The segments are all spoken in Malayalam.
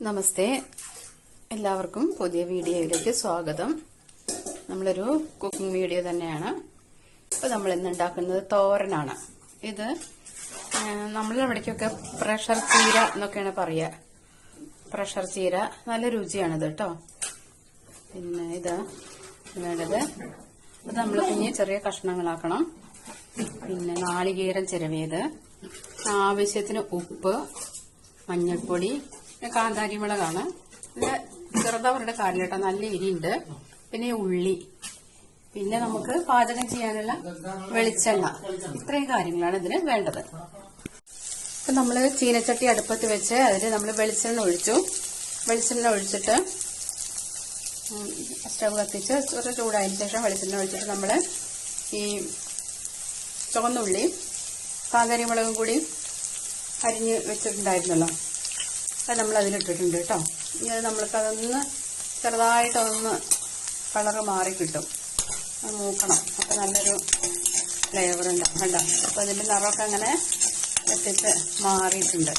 നമസ്തേ, എല്ലാവർക്കും പുതിയ വീഡിയോയിലേക്ക് സ്വാഗതം. നമ്മളൊരു കുക്കിംഗ് വീഡിയോ തന്നെയാണ്. ഇപ്പൊ നമ്മൾ ഇന്ന് ഉണ്ടാക്കുന്നത് തോരനാണ്. ഇത് നമ്മളിവിടേക്കൊക്കെ പ്രഷർ ചീര എന്നൊക്കെയാണ് പറയുക. പ്രഷർ ചീര നല്ല രുചിയാണിത് കേട്ടോ. പിന്നെ ഇത് വേണ്ടത് ഇത് നമ്മൾ കുഞ്ഞി ചെറിയ കഷ്ണങ്ങളാക്കണം. പിന്നെ നാളികേരം ചിരവിയത്, ആവശ്യത്തിന് ഉപ്പ്, മഞ്ഞൾപ്പൊടി, കാന്താരി മുളകാണ്. പിന്നെ ചെറുതവരുടെ കാലിലിട്ട നല്ല എരിയുണ്ട്. പിന്നെ ഉള്ളി, പിന്നെ നമുക്ക് പാചകം ചെയ്യാനുള്ള വെളിച്ചെണ്ണ. ഇത്രയും കാര്യങ്ങളാണ് ഇതിന് വേണ്ടത്. ഇപ്പൊ നമ്മള് ചീനച്ചട്ടി അടുപ്പത്ത് വെച്ച് അതിൽ നമ്മൾ വെളിച്ചെണ്ണ ഒഴിച്ചിട്ട് സ്റ്റവ് കത്തിച്ച് ഒരു ചൂടായതിനു ശേഷം വെളിച്ചെണ്ണ ഒഴിച്ചിട്ട് നമ്മള് ഈ ചുവന്നുള്ളി കാന്താരി മുളകും കൂടി അരിഞ്ഞ് വെച്ചിട്ടുണ്ടായിരുന്നല്ലോ, അത് നമ്മൾ അതിലിട്ടിട്ടുണ്ട് കേട്ടോ. ഇനി അത് നമ്മൾക്ക് അതൊന്ന് ചെറുതായിട്ടൊന്ന് കളറ് മാറി കിട്ടും, അത് മൂക്കണം. അപ്പം നല്ലൊരു ഫ്ലേവർ ഉണ്ടാവും. കണ്ടോ, അപ്പം അതിൻ്റെ നിറമൊക്കെ അങ്ങനെ എത്തിച്ച് മാറിയിട്ടുണ്ട്.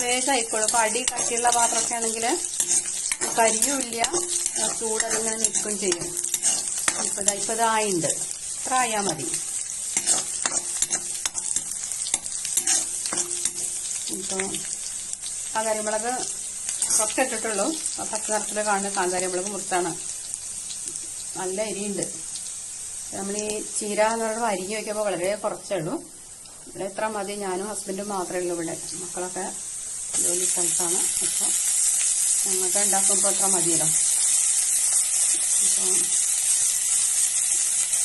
വേഗമായിക്കോളും. അപ്പം അടി കട്ടിയുള്ള പാത്രമൊക്കെ ആണെങ്കിൽ കരിയുമില്ല, ചൂടതിങ്ങനെ നിൽക്കുകയും ചെയ്യും. ഇപ്പം ഇതായിണ്ട്, ഇത്ര ആയാൽ മതി. ഇപ്പോൾ കാന്താരിമുളക് കുറച്ചിട്ടിട്ടുള്ളൂ. പച്ച നിറത്തിൽ കാണുന്ന കാന്താരിമുളക് മുറിച്ചാണ്. നല്ല എരിയുണ്ട്. നമ്മൾ ഈ ചീര എന്ന് പറയുമ്പോൾ അരിഞ്ഞ് വയ്ക്കുമ്പോൾ വളരെ കുറച്ചേ ഉള്ളൂ. ഇവിടെ എത്ര മതി, ഞാനും ഹസ്ബൻഡും മാത്രമേ ഉള്ളൂ. ഇവിടെ മക്കളൊക്കെ ജോലി സ്ഥലത്താണ്. അപ്പോൾ ഞങ്ങൾക്ക് ഉണ്ടാക്കുമ്പോൾ എത്ര മതിയല്ലോ. ഇപ്പോൾ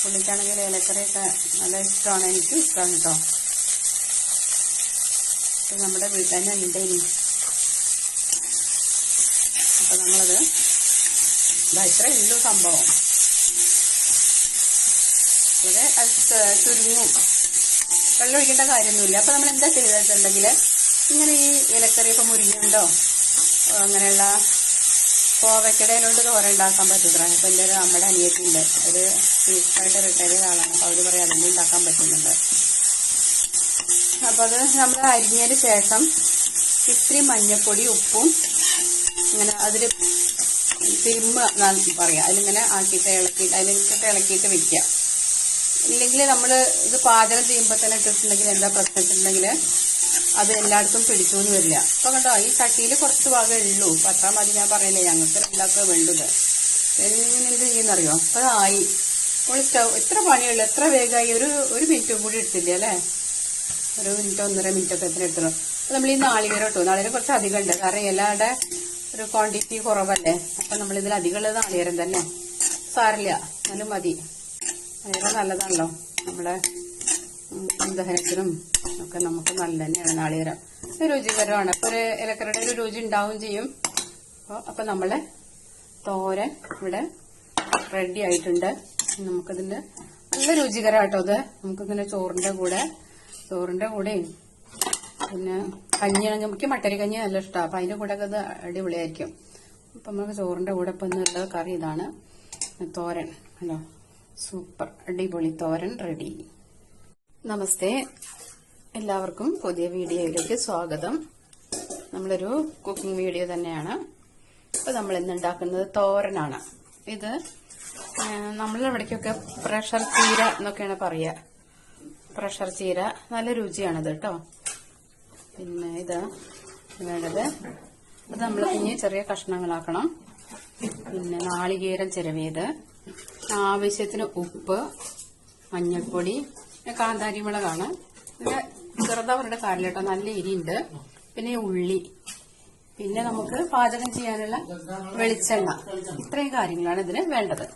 പുള്ളിക്കാണെങ്കിൽ ഇലക്കറിയൊക്കെ നല്ല ഇഷ്ടമാണ്, എനിക്കും ഇഷ്ടമാണ് കേട്ടോ. നമ്മുടെ വീട്ടിൽ തന്നെ ഉണ്ട് ഇനി. അപ്പൊ നമ്മളത് ഇത്രേ ഉള്ളൂ സംഭവം. വളരെ ചുരുങ്ങും, വെള്ളം ഒഴിക്കേണ്ട കാര്യമൊന്നുമില്ല. അപ്പൊ നമ്മൾ എന്താ ചെയ്തിട്ടുണ്ടെങ്കിൽ ഇങ്ങനെ ഈ ഇലക്കറി ഇപ്പൊ മുരിങ്ങുണ്ടോ അങ്ങനെയുള്ള കോവയ്ക്കടയിലോട്ട് തോരൻ ഉണ്ടാക്കാൻ പറ്റുത്ര. ഇപ്പൊ എൻ്റെ ഒരു നമ്മുടെ അനിയത്തിയുണ്ട്, ഒരു ടീച്ചറായിട്ട് റിട്ടയർ ചെയ്ത ആളാണ്. അപ്പൊ അവര് പറയാം അതൊന്നും ഉണ്ടാക്കാൻ പറ്റുന്നുണ്ട്. അപ്പൊ അത് നമ്മൾ അരിഞ്ഞതിന് ശേഷം ഇത്തിരി മഞ്ഞപ്പൊടി, ഉപ്പും ഇങ്ങനെ അതിൽ തിരുമ്മ പറയാം, അതിലിങ്ങനെ ആക്കിയിട്ട് ഇളക്കിയിട്ട് വെക്കുക. ഇല്ലെങ്കിൽ നമ്മൾ ഇത് പാചകം ചെയ്യുമ്പോൾ തന്നെ ഇട്ടിട്ടുണ്ടെങ്കിൽ എന്താ പ്രശ്നം വെച്ചിട്ടുണ്ടെങ്കിൽ അത് എല്ലായിടത്തും പിടിച്ചോന്ന് വരില്ല. അപ്പൊ കണ്ടോ, ഈ ചട്ടിയിൽ കുറച്ച് ഭാഗമേ ഉള്ളൂ. പത്താം മതി, ഞാൻ പറയില്ലേ, ഞങ്ങൾക്ക് ഉണ്ടാക്കുക വേണ്ടത്. എങ്ങനെ ഇത് ചെയ്യുന്നറിയോ? അപ്പൊ ആയി. നമ്മൾ സ്റ്റവ് എത്ര പണിയുള്ളൂ, എത്ര വേഗമായി. ഒരു മിനിറ്റും കൂടി എടുത്തില്ല അല്ലേ, ഒരു മിനിറ്റോ 1.5 മിനിറ്റൊക്കെ എത്ര എടുത്തല്ലോ. അപ്പൊ നമ്മൾ ഈ നാളികേരം ഇട്ടു. നാളികേരം കുറച്ച് അധികം ഉണ്ട്, കാരണം എല്ലാവരുടെ ഒരു ക്വാണ്ടിറ്റി കുറവല്ലേ. അപ്പൊ നമ്മളിതിൽ അധികമുള്ളത് നാളികേരം തന്നെ. സാരില്ല, നല്ല മതി. നാളികേരം നല്ലതാണല്ലോ, നമ്മുടെ ദഹനത്തിനും ഒക്കെ നമുക്ക് നല്ല തന്നെയാണ് നാളികേരം. രുചികരമാണ്. അപ്പൊ ഒരു ഇലക്കറിയുടെ ഒരു രുചി ഉണ്ടാവും ചെയ്യും. അപ്പൊ നമ്മളെ തോരൻ ഇവിടെ റെഡി ആയിട്ടുണ്ട്. നമുക്കതിന്റെ നല്ല രുചികരമായിട്ടോ അത്. നമുക്കിങ്ങനെ ചോറിന്റെ കൂടെയും പിന്നെ കഞ്ഞിയാണെങ്കിൽ നമുക്ക് മട്ടരി കഞ്ഞി നല്ല ഇഷ്ടമാണ്. അപ്പൊ അതിന്റെ കൂടെ അത് അടിപൊളിയായിരിക്കും. അപ്പൊ നമുക്ക് ചോറിന്റെ കൂടെ ഇപ്പൊ എന്നുള്ള കറി ഇതാണ്, തോരൻ. ഹലോ, സൂപ്പർ അടിപൊളി തോരൻ റെഡി. നമസ്തേ, എല്ലാവർക്കും പുതിയ വീഡിയോയിലേക്ക് സ്വാഗതം. നമ്മളൊരു കുക്കിംഗ് വീഡിയോ തന്നെയാണ്. ഇപ്പൊ നമ്മൾ ഇന്ന് ഉണ്ടാക്കുന്നത് തോരനാണ്. ഇത് നമ്മളിവിടേക്കൊക്കെ പ്രഷർ ചീര എന്നൊക്കെയാണ് പറയുക. പ്രഷർ ചീര നല്ല രുചിയാണിത് കേട്ടോ. പിന്നെ ഇത് വേണ്ടത് ഇത് നമ്മൾ കുഞ്ഞി ചെറിയ കഷ്ണങ്ങളാക്കണം. പിന്നെ നാളികേരം ചിരവിയത്, ആവശ്യത്തിന് ഉപ്പ്, മഞ്ഞൾപ്പൊടി, കാന്താരി മുളകാണ്. പിന്നെ ചെറുതവരുടെ കാലിലിട്ട നല്ല എരിയുണ്ട്. പിന്നെ ഉള്ളി, പിന്നെ നമുക്ക് പാചകം ചെയ്യാനുള്ള വെളിച്ചെണ്ണ. ഇത്രയും കാര്യങ്ങളാണ് ഇതിന് വേണ്ടത്.